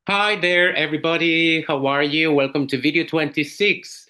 Hi there, everybody. How are you? Welcome to video 26.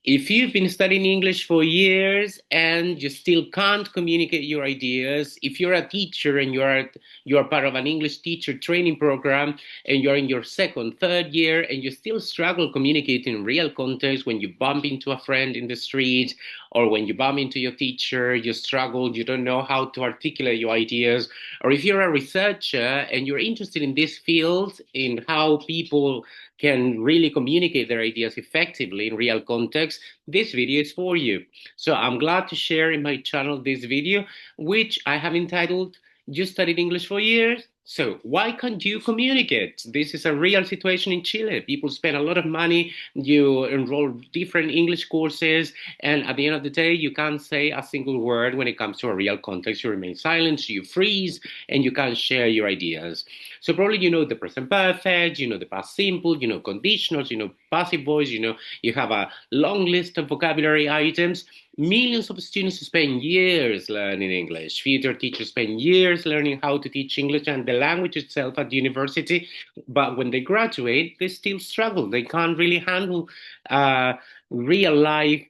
If you've been studying English for years and you still can't communicate your ideas, if you're a teacher and you're part of an English teacher training program and you're in your second, third year and you still struggle communicating in real context when you bump into a friend in the street or when you bump into your teacher, you struggle, you don't know how to articulate your ideas, or if you're a researcher and you're interested in this field, in how people can really communicate their ideas effectively in real context, this video is for you. So I'm glad to share in my channel this video, which I have entitled You Studied English for Years? So why can't you communicate? This is a real situation in Chile. People spend a lot of money, you enroll different English courses, and at the end of the day, you can't say a single word when it comes to a real context. You remain silent, you freeze, and you can't share your ideas. So probably you know the present perfect, you know the past simple, you know conditionals, you know passive voice, you have a long list of vocabulary items. Millions of students spend years learning English. Future teachers spend years learning how to teach English and the language itself at university. But when they graduate, they still struggle. They can't really handle uh, real life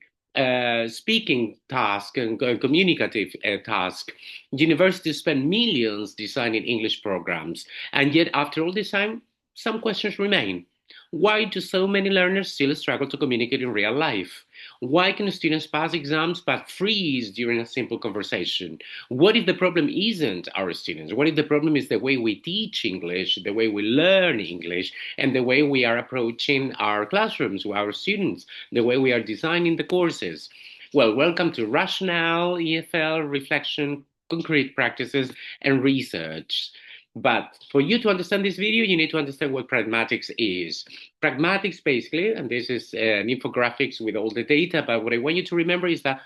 speaking task and communicative task. Universities spend millions designing English programs, and yet, after all this time, some questions remain. Why do so many learners still struggle to communicate in real life? Why can students pass exams but freeze during a simple conversation? What if the problem isn't our students? What if the problem is the way we teach English, the way we learn English, and the way we are approaching our classrooms with our students, the way we are designing the courses? Well, welcome to Rationale, EFL, Reflection, Concrete Practices, and Research. But for you to understand this video, you need to understand what pragmatics is. Pragmatics, basically, and this is an infographics with all the data, but what I want you to remember is that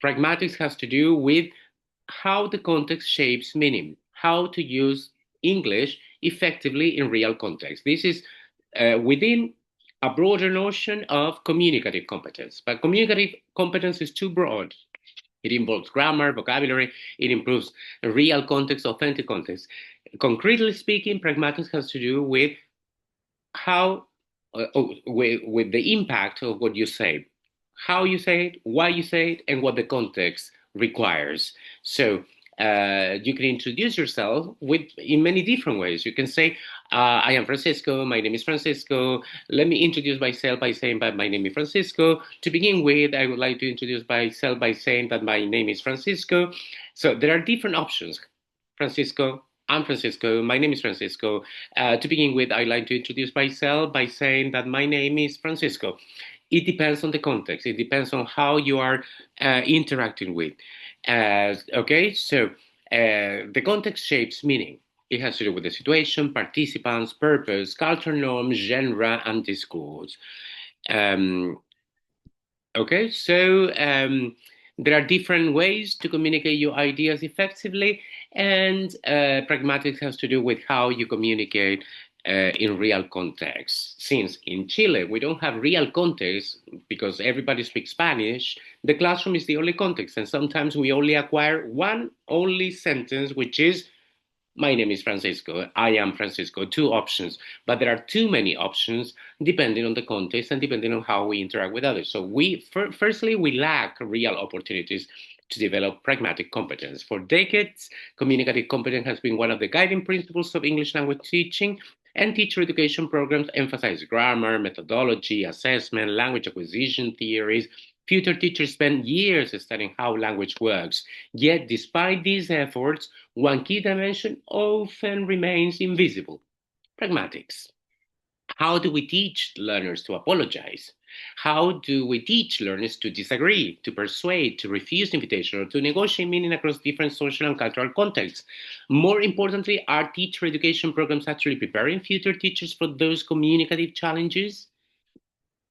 pragmatics has to do with how the context shapes meaning, how to use English effectively in real context. This is within a broader notion of communicative competence, but communicative competence is too broad. It involves grammar, vocabulary, it improves real context, authentic context. Concretely speaking, pragmatics has to do with how, with the impact of what you say, how you say it, why you say it, and what the context requires. So you can introduce yourself with in many different ways. You can say, "I am Francisco. My name is Francisco. Let me introduce myself by saying that my name is Francisco. To begin with, I would like to introduce myself by saying that my name is Francisco." So there are different options. Francisco, I'm Francisco. My name is Francisco. To begin with, I'd like to introduce myself by saying that my name is Francisco. It depends on the context. It depends on how you are interacting with. Okay, so the context shapes meaning. It has to do with the situation, participants, purpose, culture norms, genre, and discourse. Um, Okay, so there are different ways to communicate your ideas effectively, and pragmatics has to do with how you communicate in real context. Since in Chile we don't have real context because everybody speaks Spanish, the classroom is the only context, and sometimes we only acquire one only sentence, which is my name is Francisco. I am Francisco. Two options, but there are too many options depending on the context and depending on how we interact with others. So firstly, we lack real opportunities to develop pragmatic competence. For decades, communicative competence has been one of the guiding principles of English language teaching, and teacher education programs emphasize grammar, methodology, assessment, language acquisition theories. Future teachers spend years studying how language works. Yet, despite these efforts, one key dimension often remains invisible: pragmatics. How do we teach learners to apologize? How do we teach learners to disagree, to persuade, to refuse invitation, or to negotiate meaning across different social and cultural contexts? More importantly, are teacher education programs actually preparing future teachers for those communicative challenges?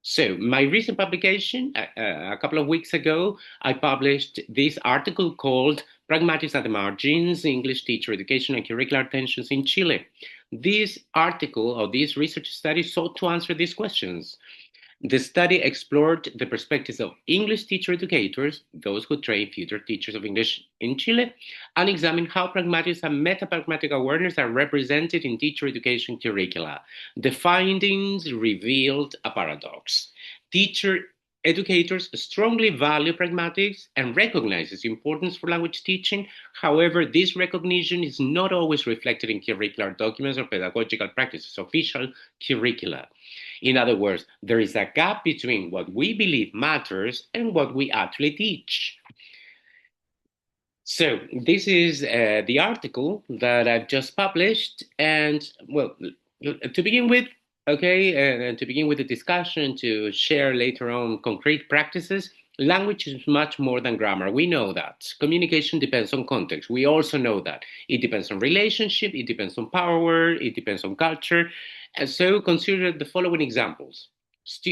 So, my recent publication, a couple of weeks ago, I published this article called Pragmatics at the Margins: English Teacher Education and Curricular Tensions in Chile. This article or this research study sought to answer these questions. The study explored the perspectives of English teacher educators, those who train future teachers of English in Chile, and examined how pragmatics and metapragmatic awareness are represented in teacher education curricula. The findings revealed a paradox. Teacher educators strongly value pragmatics and recognize its importance for language teaching. However, this recognition is not always reflected in curricular documents or pedagogical practices, official curricula. In other words, there is a gap between what we believe matters and what we actually teach. So, this is the article that I've just published. And, well, to begin with, okay, and to begin with the discussion, to share later on concrete practices, language is much more than grammar. We know that. Communication depends on context. We also know that. It depends on relationship, it depends on power, it depends on culture. And so consider the following examples.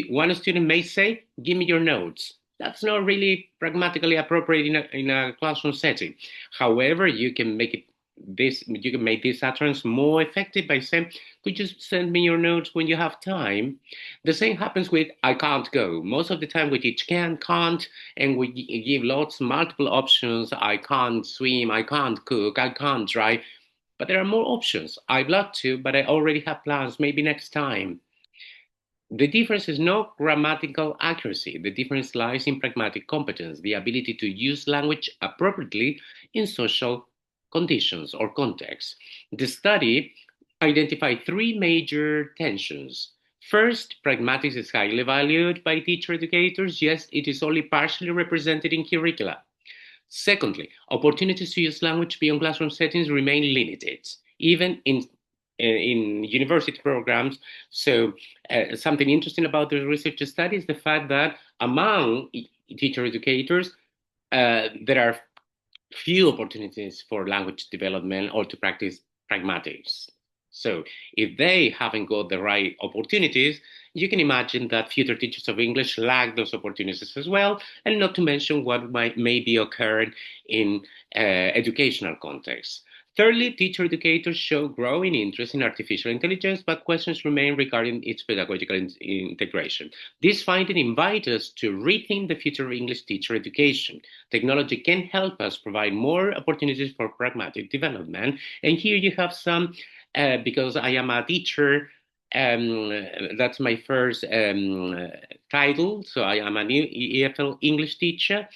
One student may say, "Give me your notes." That's not really pragmatically appropriate in a classroom setting. However, you can make this utterance more effective by saying, "Could you send me your notes when you have time?" The same happens with "I can't go." Most of the time we teach can, can't, and we give multiple options. I can't swim, I can't cook, I can't drive. But there are more options. I'd love to, but I already have plans. Maybe next time. The difference is not grammatical accuracy. The difference lies in pragmatic competence, the ability to use language appropriately in social conditions or contexts. The study identified three major tensions. First, pragmatics is highly valued by teacher educators, yet it is only partially represented in curricula. Secondly, opportunities to use language beyond classroom settings remain limited, even in university programs. So, something interesting about the research study is the fact that among teacher educators, there are few opportunities for language development or to practice pragmatics. So, if they haven't got the right opportunities, you can imagine that future teachers of English lack those opportunities as well, and not to mention what may be occurring in educational contexts. Thirdly, teacher educators show growing interest in artificial intelligence, but questions remain regarding its pedagogical integration. This finding invites us to rethink the future of English teacher education. Technology can help us provide more opportunities for pragmatic development. And here you have some, because I am a teacher, that's my first title. So I am an EFL English teacher.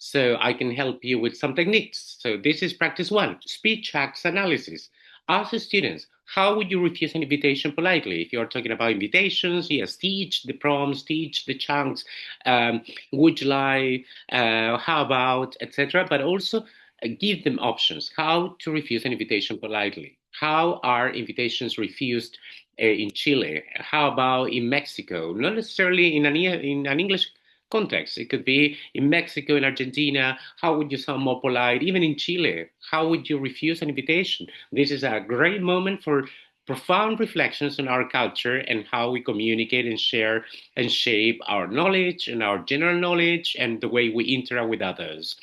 So I can help you with some techniques. So this is practice one, speech acts analysis. Ask the students, how would you refuse an invitation politely? If you're talking about invitations, yes, teach the prompts, teach the chunks, would you like, how about, etc. But also give them options, how to refuse an invitation politely. How are invitations refused in Chile? How about in Mexico? Not necessarily in an English context. It could be in Mexico, in Argentina. How would you sound more polite? Even in Chile, how would you refuse an invitation? This is a great moment for profound reflections on our culture and how we communicate and share and shape our knowledge and our general knowledge and the way we interact with others.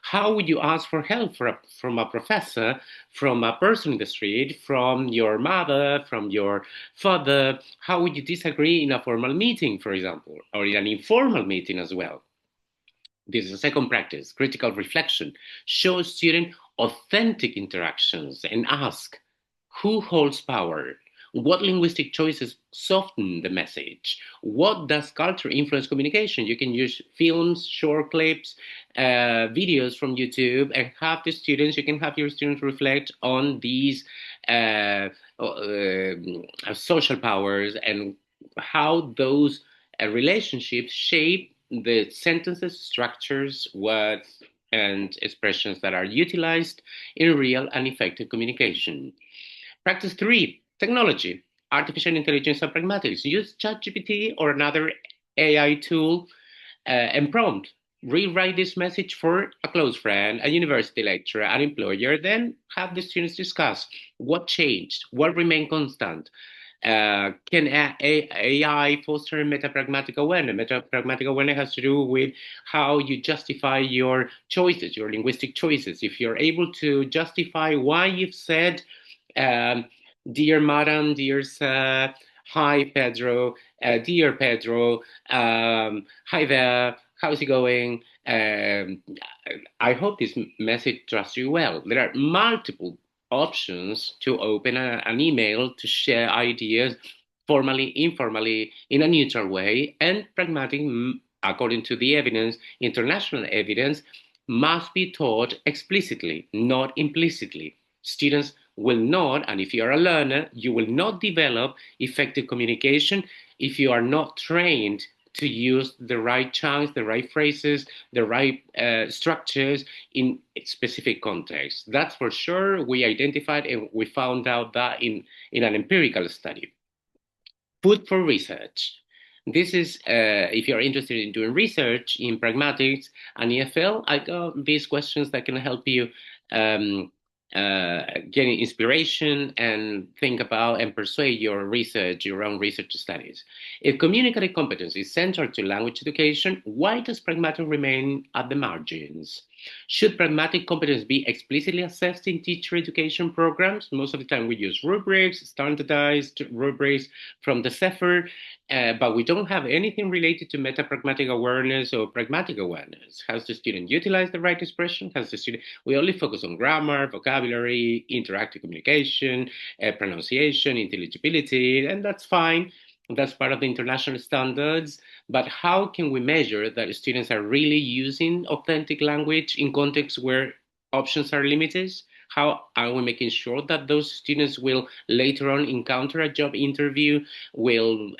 How would you ask for help from a professor, from a person in the street, from your mother, from your father? How would you disagree in a formal meeting, for example, or in an informal meeting as well? This is a second practice, critical reflection. Show students authentic interactions and ask, who holds power? What linguistic choices soften the message? What does culture influence communication? You can use films, short clips, videos from YouTube, and you can have your students reflect on these social powers and how those relationships shape the sentences, structures, words, and expressions that are utilized in real and effective communication. Practice three, technology, artificial intelligence and pragmatics. Use ChatGPT or another AI tool and prompt. Rewrite this message for a close friend, a university lecturer, an employer. Then have the students discuss what changed, what remained constant. Can AI foster metapragmatic awareness? Metapragmatic awareness has to do with how you justify your choices, your linguistic choices. If you're able to justify why you've said, um, dear madam, dear sir, Hi, Pedro. Dear Pedro. Hi there. How's it going? I hope this message trusts you well. There are multiple options to open an email to share ideas formally, informally, in a neutral way, and pragmatic, according to the evidence, international evidence, must be taught explicitly, not implicitly. Students will not, and if you are a learner, you will not develop effective communication if you are not trained to use the right chunks, the right phrases, the right structures in specific contexts. That's for sure. We identified and we found out that in an empirical study. Food for research. This is, if you're interested in doing research in pragmatics and EFL, I got these questions that can help you um, getting inspiration and think about and persuade your research, your own research studies. If communicative competence is central to language education, why does pragmatic remain at the margins? Should pragmatic competence be explicitly assessed in teacher education programs? Most of the time we use rubrics, standardized rubrics from the CEFR, but we don't have anything related to meta-pragmatic awareness or pragmatic awareness. Has the student utilized the right expression? Has the student, we only focus on grammar, vocabulary, interactive communication, pronunciation, intelligibility, and that's fine. That's part of the international standards. But how can we measure that students are really using authentic language in contexts where options are limited? How are we making sure that those students will later on encounter a job interview, will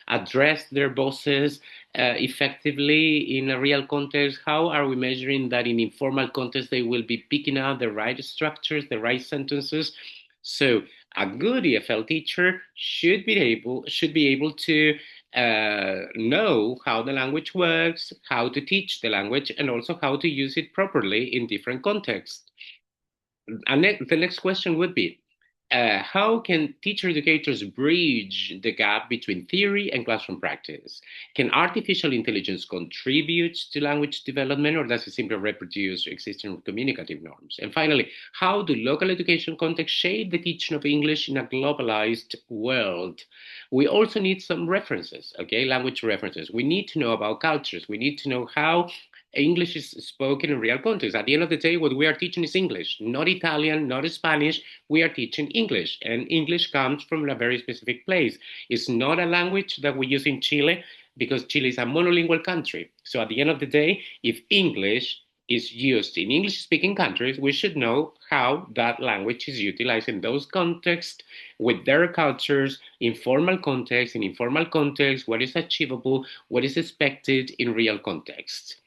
address their bosses effectively in a real context? How are we measuring that in informal context they will be picking out the right structures, the right sentences? So a good EFL teacher should be able to know how the language works, how to teach the language, and also how to use it properly in different contexts. And the next question would be, how can teacher educators bridge the gap between theory and classroom practice? Can artificial intelligence contribute to language development, or does it simply reproduce existing communicative norms? And finally, how do local education contexts shape the teaching of English in a globalized world? We also need some references, okay, language references. We need to know about cultures. We need to know how English is spoken in real context. At the end of the day, what we are teaching is English, not Italian, not Spanish. We are teaching English, and English comes from a very specific place. It's not a language that we use in Chile because Chile is a monolingual country. So at the end of the day, if English is used in English speaking countries, we should know how that language is utilized in those contexts with their cultures, informal context, in informal context, what is achievable, what is expected in real contexts.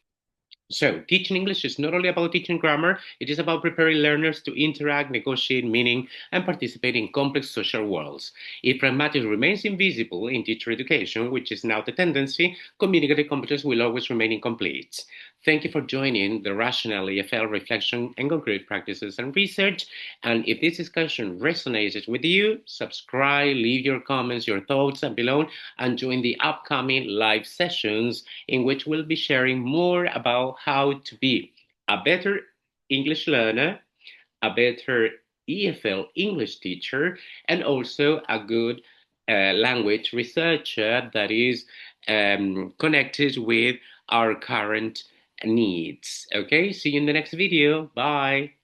So, teaching English is not only about teaching grammar, it is about preparing learners to interact, negotiate meaning, and participate in complex social worlds. If pragmatism remains invisible in teacher education, which is now the tendency, communicative competence will always remain incomplete. Thank you for joining the Rational EFL Reflection and Concrete Practices and Research. And if this discussion resonates with you, subscribe, leave your comments, your thoughts below, and join the upcoming live sessions in which we'll be sharing more about how to be a better English learner, a better EFL English teacher, and also a good language researcher that is connected with our current needs. Okay, see you in the next video. Bye.